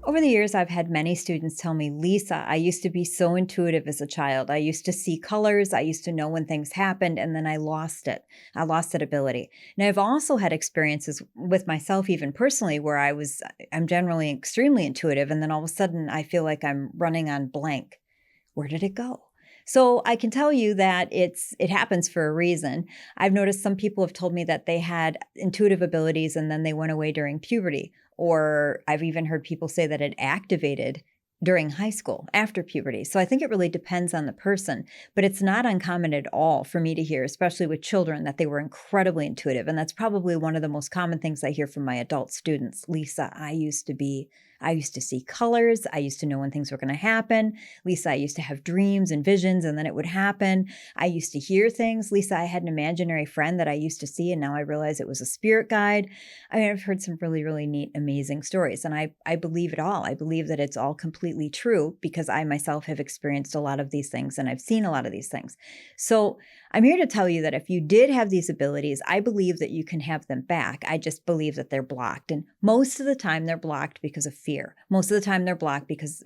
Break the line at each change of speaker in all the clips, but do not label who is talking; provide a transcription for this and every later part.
Over the years, I've had many students tell me, Lisa, I used to be so intuitive as a child. I used to see colors. I used to know when things happened, and then I lost it. I lost that ability. And I've also had experiences with myself, even personally, where I'm generally extremely intuitive. And then all of a sudden, I feel like I'm running on blank. Where did it go? So I can tell you that it happens for a reason. I've noticed some people have told me that they had intuitive abilities and then they went away during puberty. Or I've even heard people say that it activated during high school after puberty. So I think it really depends on the person, but it's not uncommon at all for me to hear, especially with children, that they were incredibly intuitive. And that's probably one of the most common things I hear from my adult students. Lisa, I used to see colors. I used to know when things were going to happen. Lisa, I used to have dreams and visions and then it would happen. I used to hear things. Lisa, I had an imaginary friend that I used to see and now I realize it was a spirit guide. I mean, I've heard some really, really neat, amazing stories and I believe it all. I believe that it's all completely true because I myself have experienced a lot of these things and I've seen a lot of these things. So I'm here to tell you that if you did have these abilities, I believe that you can have them back. I just believe that they're blocked. And most of the time they're blocked because of fear. Most of the time they're blocked because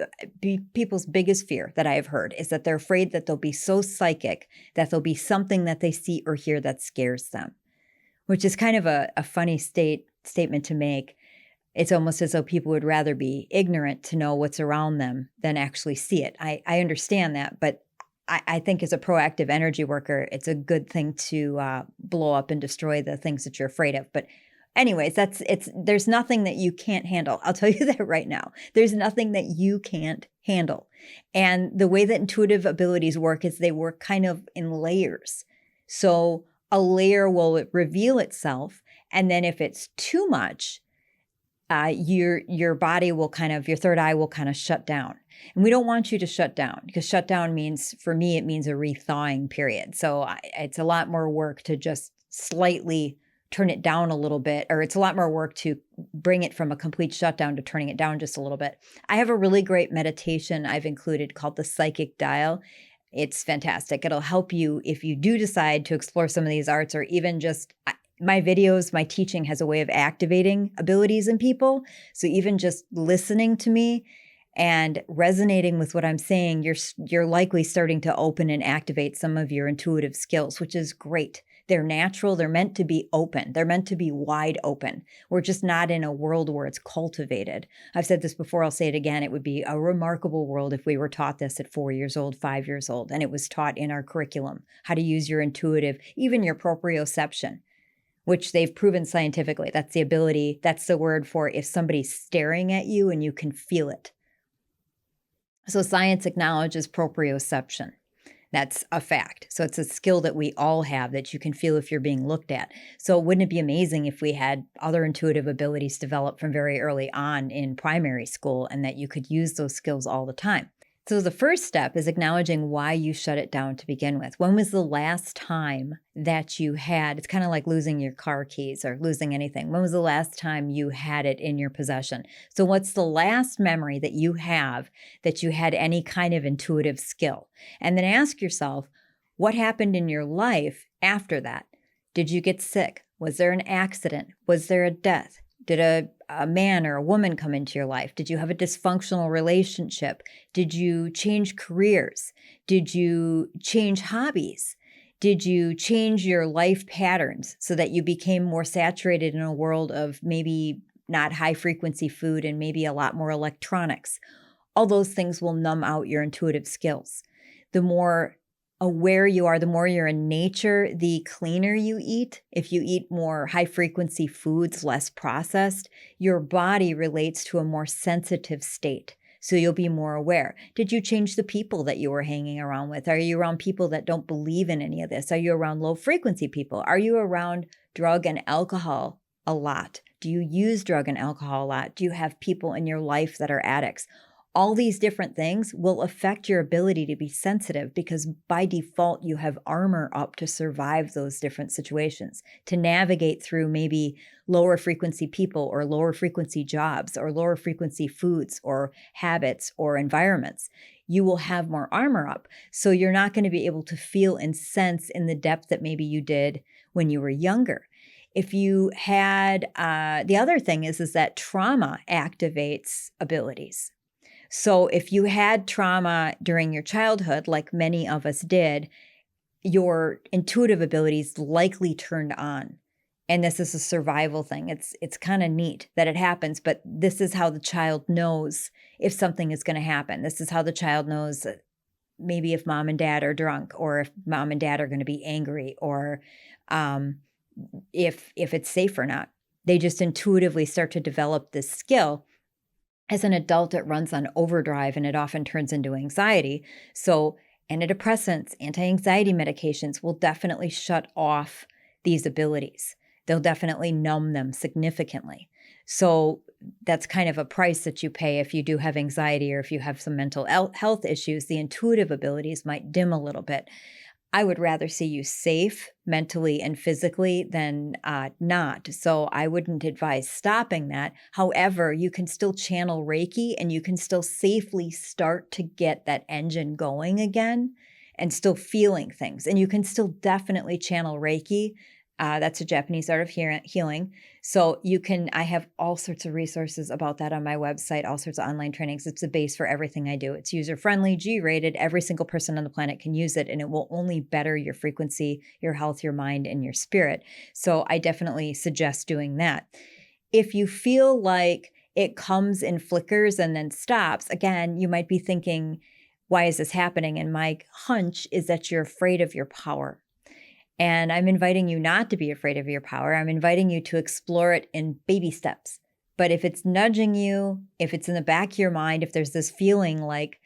people's biggest fear that I have heard is that they're afraid that they'll be so psychic that there'll be something that they see or hear that scares them, which is kind of a funny statement to make. It's almost as though people would rather be ignorant to know what's around them than actually see it. I understand that, but I think as a proactive energy worker, it's a good thing to blow up and destroy the things that you're afraid of. But anyways, there's nothing that you can't handle. I'll tell you that right now. There's nothing that you can't handle. And the way that intuitive abilities work is they work kind of in layers. So a layer will reveal itself. And then if it's too much, your body will your third eye will kind of shut down. And we don't want you to shut down because shut down means, for me, it means a rethawing period. So it's a lot more work to just slightly turn it down a little bit, or it's a lot more work to bring it from a complete shutdown to turning it down just a little bit. I have a really great meditation I've included called the Psychic Dial. It's fantastic. It'll help you if you do decide to explore some of these arts or even just my videos, my teaching has a way of activating abilities in people. So even just listening to me and resonating with what I'm saying, you're likely starting to open and activate some of your intuitive skills, which is great. They're natural. They're meant to be open. They're meant to be wide open. We're just not in a world where it's cultivated. I've said this before. I'll say it again. It would be a remarkable world if we were taught this at 4 years old, 5 years old, and it was taught in our curriculum, how to use your intuitive, even your proprioception, which they've proven scientifically. That's the ability. That's the word for if somebody's staring at you and you can feel it. So science acknowledges proprioception. That's a fact. So it's a skill that we all have that you can feel if you're being looked at. So wouldn't it be amazing if we had other intuitive abilities developed from very early on in primary school and that you could use those skills all the time? So the first step is acknowledging why you shut it down to begin with. When was the last time that you had, it's kind of like losing your car keys or losing anything. When was the last time you had it in your possession? So what's the last memory that you have that you had any kind of intuitive skill? And then ask yourself, what happened in your life after that? Did you get sick? Was there an accident? Was there a death? Did a man or a woman come into your life? Did you have a dysfunctional relationship? Did you change careers? Did you change hobbies? Did you change your life patterns so that you became more saturated in a world of maybe not high frequency food and maybe a lot more electronics? All those things will numb out your intuitive skills. The more aware you are, the more you're in nature, the cleaner you eat. If you eat more high frequency foods, less processed, your body relates to a more sensitive state. So you'll be more aware. Did you change the people that you were hanging around with? Are you around people that don't believe in any of this? Are you around low frequency people? Are you around drug and alcohol a lot? Do you use drug and alcohol a lot? Do you have people in your life that are addicts? All these different things will affect your ability to be sensitive because by default, you have armor up to survive those different situations, to navigate through maybe lower frequency people or lower frequency jobs or lower frequency foods or habits or environments. You will have more armor up. So you're not going to be able to feel and sense in the depth that maybe you did when you were younger. If you had, the other thing is that trauma activates abilities. So if you had trauma during your childhood, like many of us did, your intuitive abilities likely turned on. And this is a survival thing. It's kind of neat that it happens, but this is how the child knows if something is going to happen. This is how the child knows that maybe if mom and dad are drunk, or if mom and dad are going to be angry, or if it's safe or not. They just intuitively start to develop this skill. As an adult, it runs on overdrive and it often turns into anxiety. So antidepressants, anti-anxiety medications will definitely shut off these abilities. They'll definitely numb them significantly. So that's kind of a price that you pay if you do have anxiety or if you have some mental health issues. The intuitive abilities might dim a little bit. I would rather see you safe mentally and physically than not. So I wouldn't advise stopping that. However, you can still channel Reiki and you can still safely start to get that engine going again and still feeling things. And you can still definitely channel Reiki. That's a Japanese art of healing. So I have all sorts of resources about that on my website, all sorts of online trainings. It's the base for everything I do. It's user-friendly, G-rated. Every single person on the planet can use it, and it will only better your frequency, your health, your mind, and your spirit. So I definitely suggest doing that. If you feel like it comes in flickers and then stops, again, you might be thinking, why is this happening? And my hunch is that you're afraid of your power. And I'm inviting you not to be afraid of your power. I'm inviting you to explore it in baby steps. But if it's nudging you, if it's in the back of your mind, if there's this feeling like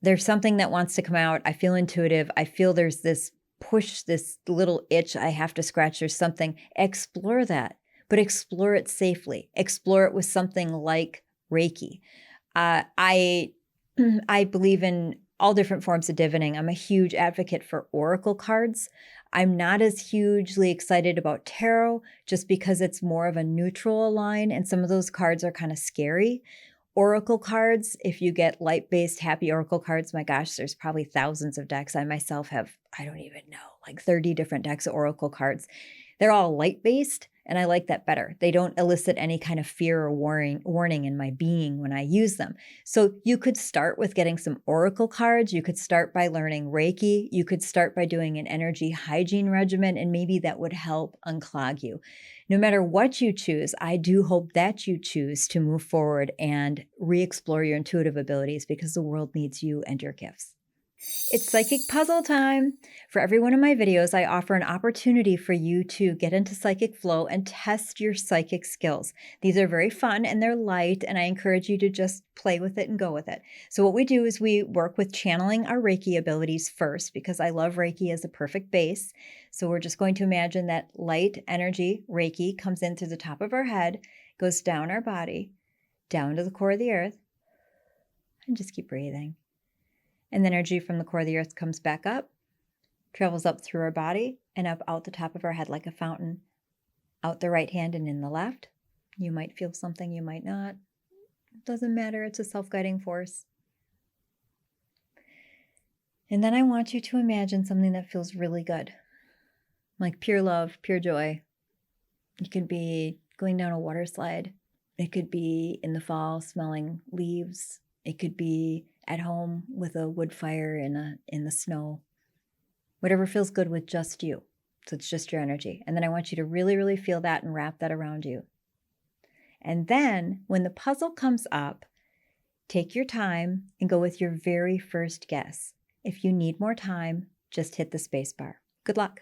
there's something that wants to come out, I feel intuitive, I feel there's this push, this little itch I have to scratch or something, explore that. But explore it safely. Explore it with something like Reiki. I believe in all different forms of divining. I'm a huge advocate for oracle cards. I'm not as hugely excited about tarot just because it's more of a neutral line and some of those cards are kind of scary. Oracle cards, if you get light-based happy oracle cards, my gosh, there's probably thousands of decks. I myself have, I don't even know, like 30 different decks of oracle cards. They're all light-based, and I like that better. They don't elicit any kind of fear or warning in my being when I use them. So you could start with getting some oracle cards. You could start by learning Reiki. You could start by doing an energy hygiene regimen, and maybe that would help unclog you. No matter what you choose, I do hope that you choose to move forward and re-explore your intuitive abilities because the world needs you and your gifts. It's psychic puzzle time. For every one of my videos, I offer an opportunity for you to get into psychic flow and test your psychic skills. These are very fun and they're light, and I encourage you to just play with it and go with it. So what we do is we work with channeling our Reiki abilities first because I love Reiki as a perfect base. So we're just going to imagine that light energy, Reiki, comes in through the top of our head, goes down our body, down to the core of the earth, and just keep breathing. And the energy from the core of the earth comes back up, travels up through our body, and up out the top of our head like a fountain, out the right hand and in the left. You might feel something, you might not. It doesn't matter, it's a self-guiding force. And then I want you to imagine something that feels really good, like pure love, pure joy. It could be going down a water slide. It could be in the fall smelling leaves. It could be at home with a wood fire in the snow. Whatever feels good with just you. So it's just your energy. And then I want you to really, really feel that and wrap that around you. And then when the puzzle comes up, take your time and go with your very first guess. If you need more time, just hit the space bar. Good luck.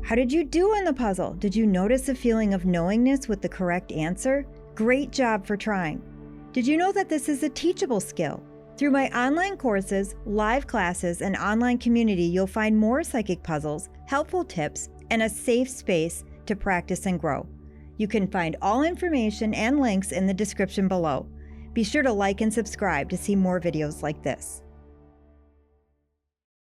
How did you do in the puzzle? Did you notice a feeling of knowingness with the correct answer? Great job for trying. Did you know that this is a teachable skill? Through my online courses, live classes, and online community, you'll find more psychic puzzles, helpful tips, and a safe space to practice and grow. You can find all information and links in the description below. Be sure to like and subscribe to see more videos like this.